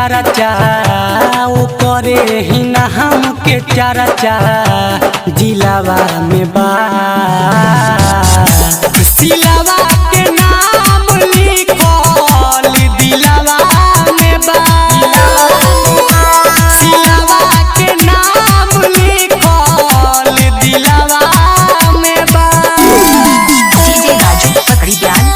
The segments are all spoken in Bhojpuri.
चर्चा ओ करे ही ना हमके चर्चा जिलावा में बा सिलावा के नाम लिखल दिलावा में बा सिलावा के नाम लिखल दिलावा में बा डीजे राजू पकड़ी ध्यान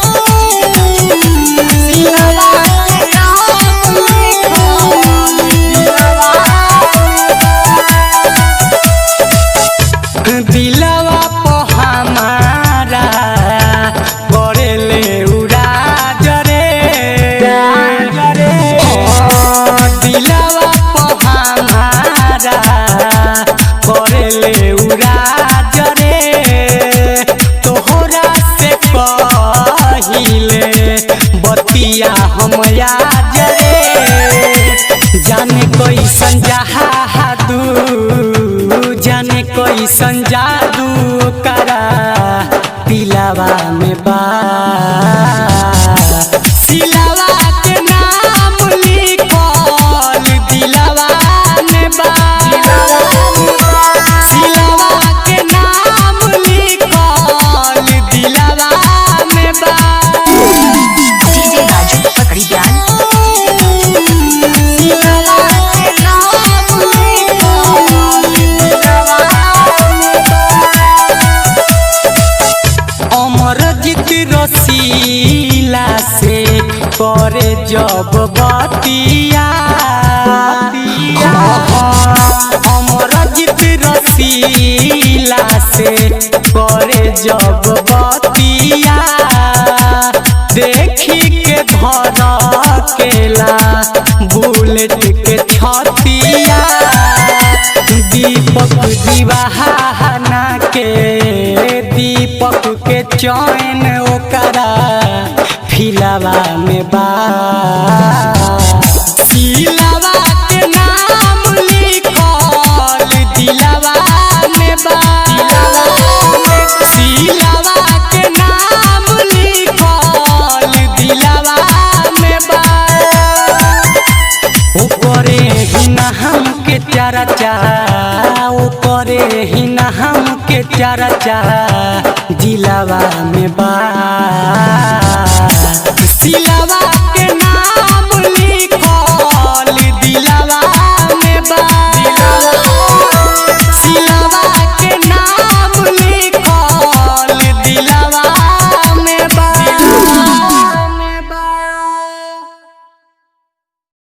दिलवा पे हमारा करेले उराज रे दिलवा पे हमारा करेले उराज रे तोहरा से कहिले बतिया हम आज रे जाने कैसन जादू जाने कैसन जादू करा दिलावा में बा सिलावा के नाम लिखल दिलावा में बा सिलावा के नाम लिखल दिलावा में बा डीजे राजू पकड़ी ध्यान अमरजीत रसीला से करे जब बतिया अमरजीत रसीला से करे जब बतिया देखी के धड़केला बुलेट के छतिया दीपक दीवाना के दीपक के चैन ओकरा फिलावा में बा सिलावा के नाम लिखल दिलावा में बा सिलावा के नाम लिखल दिलावा में बा ऊपरे ही ना हमके चर्चा ऊपरे ही ना हमके चर्चा जिलावा में बा।